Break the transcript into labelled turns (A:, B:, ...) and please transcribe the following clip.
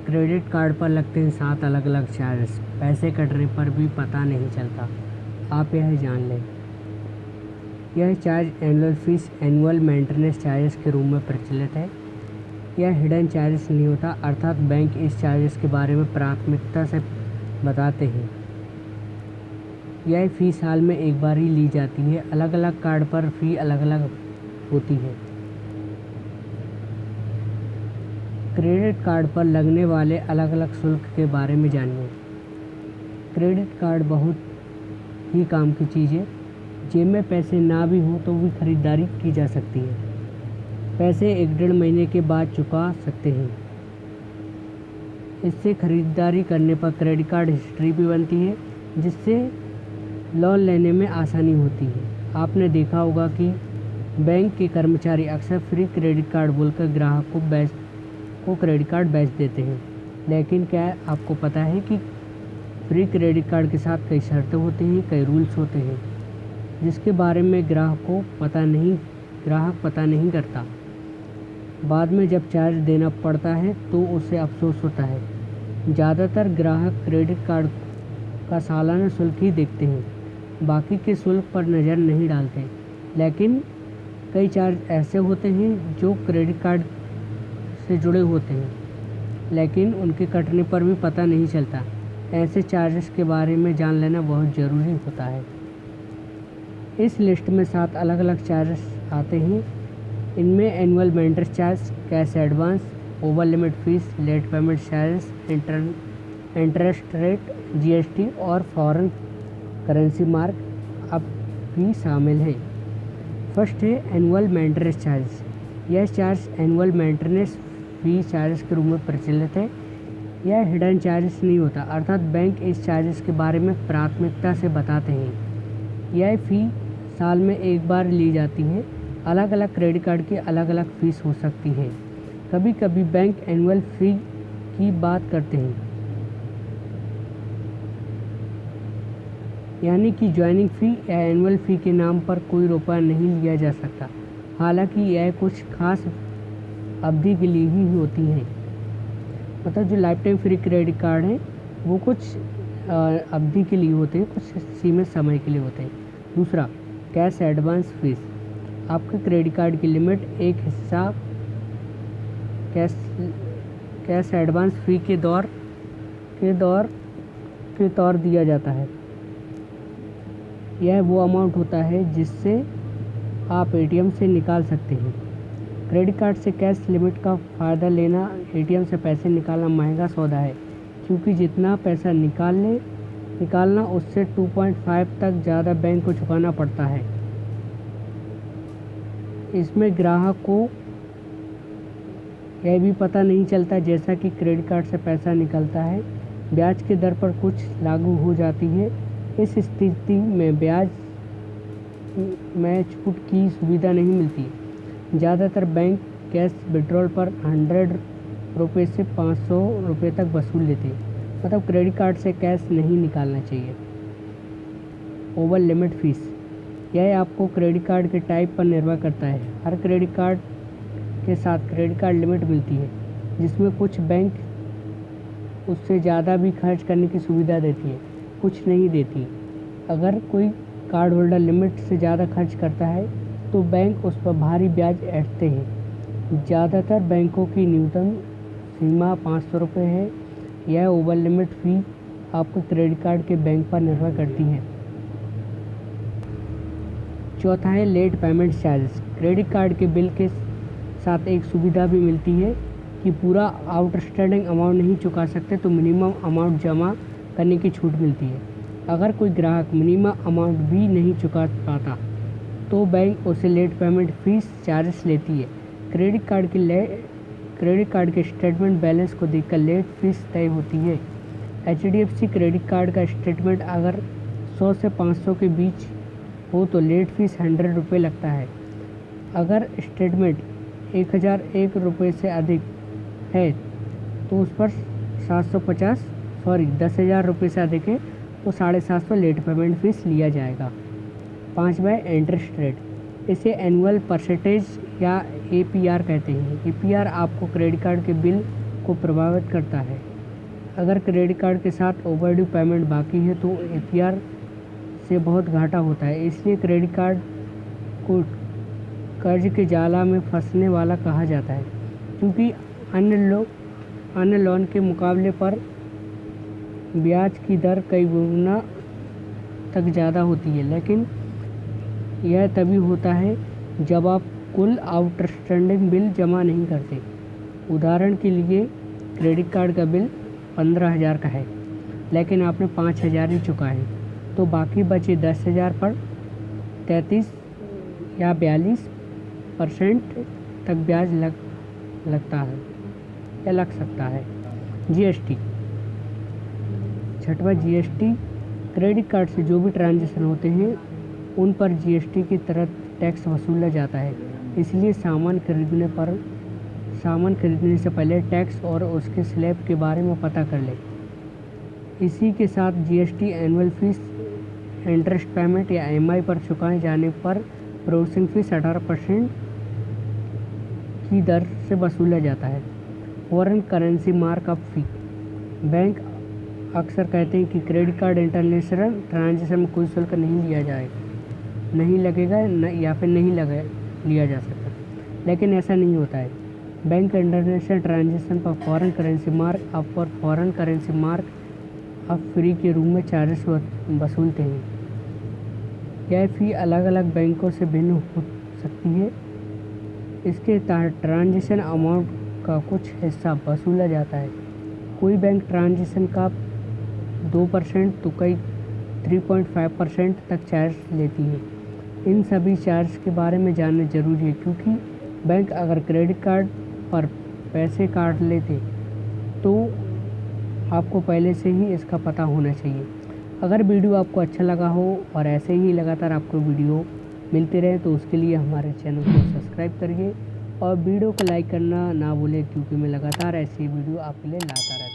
A: Credit card पर लगते हैं 7 अलग अलग चार्जेस। पैसे कटने पर भी पता नहीं चलता। आप यह जान लें। यह charge annual fees, annual maintenance charges के रूप में प्रचलित है। यह हिडन चार्जेस नहीं होता, अर्थात बैंक इस चार्जेस के बारे में प्राथमिकता से बताते हैं। यह फ़ी साल में एक बार ही ली जाती है। अलग अलग कार्ड पर फ़ी अलग अलग होती है। क्रेडिट कार्ड पर लगने वाले अलग अलग शुल्क के बारे में जानिए। क्रेडिट कार्ड बहुत ही काम की चीज़ है। जेब में पैसे ना भी हों तो भी खरीदारी की जा सकती है। पैसे 1-1.5 महीने के बाद चुका सकते हैं। इससे खरीदारी करने पर क्रेडिट कार्ड हिस्ट्री भी बनती है, जिससे लोन लेने में आसानी होती है। आपने देखा होगा कि बैंक के कर्मचारी अक्सर फ्री क्रेडिट कार्ड बोलकर ग्राहक को क्रेडिट कार्ड बेच देते हैं। लेकिन क्या आपको पता है कि फ्री क्रेडिट कार्ड के साथ कई शर्तें होती हैं, कई रूल्स होते हैं, जिसके बारे में ग्राहक पता नहीं करता। बाद में जब चार्ज देना पड़ता है तो उसे अफसोस होता है। ज़्यादातर ग्राहक क्रेडिट कार्ड का सालाना शुल्क ही देखते हैं, बाकी के शुल्क पर नज़र नहीं डालते। लेकिन कई चार्ज ऐसे होते हैं जो क्रेडिट कार्ड से जुड़े होते हैं, लेकिन उनके कटने पर भी पता नहीं चलता। ऐसे चार्जेस के बारे में जान लेना बहुत ज़रूरी होता है। इस लिस्ट में 7 अलग अलग चार्जेस आते हैं। इनमें annual maintenance charge, cash advance, over limit fees, late payment charges, interest rate, GST और फॉरेन करेंसी मार्क अब भी शामिल है। फर्स्ट है एनुअल मेंटेनेंस चार्ज। यह charge annual maintenance fee charges के रूप में प्रचलित है। यह हिडन चार्जेस नहीं होता, अर्थात बैंक इस चार्जेस के बारे में प्राथमिकता से बताते हैं। यह फ़ी साल में एक बार ली जाती है। अलग अलग क्रेडिट कार्ड की अलग अलग फ़ीस हो सकती है। कभी कभी बैंक एनुअल फ़ी की बात करते हैं, यानी कि ज्वाइनिंग फ़ी या एनुअल फ़ी के नाम पर कोई रुपया नहीं लिया जा सकता। हालांकि यह कुछ खास अवधि के लिए ही होती हैं। मतलब जो life time free credit card हैं वो कुछ अवधि के लिए होते हैं, कुछ सीमित समय के लिए होते हैं। दूसरा, कैश एडवांस फीस। आपके क्रेडिट कार्ड की लिमिट एक हिस्सा कैश एडवांस फ़ी के तौर दिया जाता है। यह वो अमाउंट होता है जिससे आप एटीएम से निकाल सकते हैं। क्रेडिट कार्ड से कैश लिमिट का फ़ायदा लेना एटीएम से पैसे निकालना महंगा सौदा है, क्योंकि जितना पैसा निकालना उससे 2.5 तक ज़्यादा बैंक को चुकाना पड़ता है। इसमें ग्राहक को यह भी पता नहीं चलता, जैसा कि क्रेडिट कार्ड से पैसा निकलता है ब्याज की दर पर कुछ लागू हो जाती है। इस स्थिति में ब्याज में छूट की सुविधा नहीं मिलती। ज़्यादातर बैंक कैश विड्रॉल पर 100 रुपये से 500 रुपये तक वसूल लेते हैं। मतलब क्रेडिट कार्ड से कैश नहीं निकालना चाहिए। Over limit fees. यह आपको क्रेडिट कार्ड के टाइप पर निर्भर करता है। हर क्रेडिट कार्ड के साथ क्रेडिट कार्ड लिमिट मिलती है, जिसमें कुछ बैंक उससे ज़्यादा भी खर्च करने की सुविधा देती है, कुछ नहीं देती। अगर कोई कार्ड होल्डर लिमिट से ज़्यादा खर्च करता है तो बैंक उस पर भारी ब्याज ऐंठते हैं। ज़्यादातर बैंकों की न्यूनतम सीमा 500 रुपये है। यह ओवर लिमिट फ़ी आपके क्रेडिट कार्ड के बैंक पर निर्भर करती है। चौथा है late payment charges. Credit card के बिल के साथ एक सुविधा भी मिलती है कि पूरा आउटस्टैंडिंग अमाउंट नहीं चुका सकते तो मिनिमम अमाउंट जमा करने की छूट मिलती है। अगर कोई ग्राहक मिनिमम अमाउंट भी नहीं चुका पाता तो बैंक उसे लेट पेमेंट फीस चार्जेस लेती है। क्रेडिट कार्ड के स्टेटमेंट बैलेंस को देखकर लेट फीस तय होती है। HDFC क्रेडिट कार्ड का स्टेटमेंट अगर 100 से 500 के बीच हो तो लेट फीस 100 रुपये लगता है। अगर स्टेटमेंट 1001 रुपये से अधिक है तो उस पर 10,000 रुपये से अधिक है तो 750 लेट पेमेंट फीस लिया जाएगा। 5वां इंटरेस्ट रेट। इसे एनुअल परसेंटेज या APR कहते हैं। APR आपको क्रेडिट कार्ड के बिल को प्रभावित करता है। अगर क्रेडिट कार्ड के साथ ओवरड्यू पेमेंट बाकी है तो एपीआर से बहुत घाटा होता है। इसलिए क्रेडिट कार्ड को कर्ज के जाला में फंसने वाला कहा जाता है, क्योंकि अन्य लोन के मुकाबले पर ब्याज की दर कई गुना तक ज़्यादा होती है। लेकिन यह तभी होता है जब आप कुल आउटस्टैंडिंग बिल जमा नहीं करते। उदाहरण के लिए क्रेडिट कार्ड का बिल 15,000 का है, लेकिन आपने 5,000 ही चुका है, तो बाकी बचे 10,000 पर 33 या 42% तक ब्याज लगता है या लग सकता है। जीएसटी। छठवां, जीएसटी। क्रेडिट कार्ड से जो भी ट्रांजैक्शन होते हैं उन पर जीएसटी की तरह टैक्स वसूला जाता है। इसलिए सामान खरीदने से पहले टैक्स और उसके स्लैब के बारे में पता कर लें। इसी के साथ GST annual fees, interest payment या ईएमआई पर चुकाए जाने पर प्रोसेसिंग फीस 18% की दर से वसूला जाता है। फॉरेन करेंसी मार्कअप फी। बैंक अक्सर कहते हैं कि क्रेडिट कार्ड इंटरनेशनल ट्रांजैक्शन में कोई शुल्क नहीं लगेगा या फिर नहीं लिया जा सकता, लेकिन ऐसा नहीं होता है। बैंक इंटरनेशनल ट्रांजैक्शन पर फॉरेन करेंसी मार्क अप और foreign currency mark up free के रूप में चार्जेस वसूलते हैं। यह फ़ी अलग अलग बैंकों से भिन्न हो सकती है। इसके तहत ट्रांजैक्शन अमाउंट का कुछ हिस्सा वसूला जाता है। कोई बैंक ट्रांजैक्शन का 2% तो कई 3.5% तक चार्ज लेती है। इन सभी चार्ज के बारे में जानना जरूरी है, क्योंकि बैंक अगर क्रेडिट कार्ड पर पैसे काट लेते तो आपको पहले से ही इसका पता होना चाहिए। अगर वीडियो आपको अच्छा लगा हो और ऐसे ही लगातार आपको वीडियो मिलते रहे तो उसके लिए हमारे चैनल को सब्सक्राइब करिए और वीडियो को लाइक करना ना भूलें, क्योंकि मैं लगातार ऐसी वीडियो आपके लिए लाता रहता हूँ।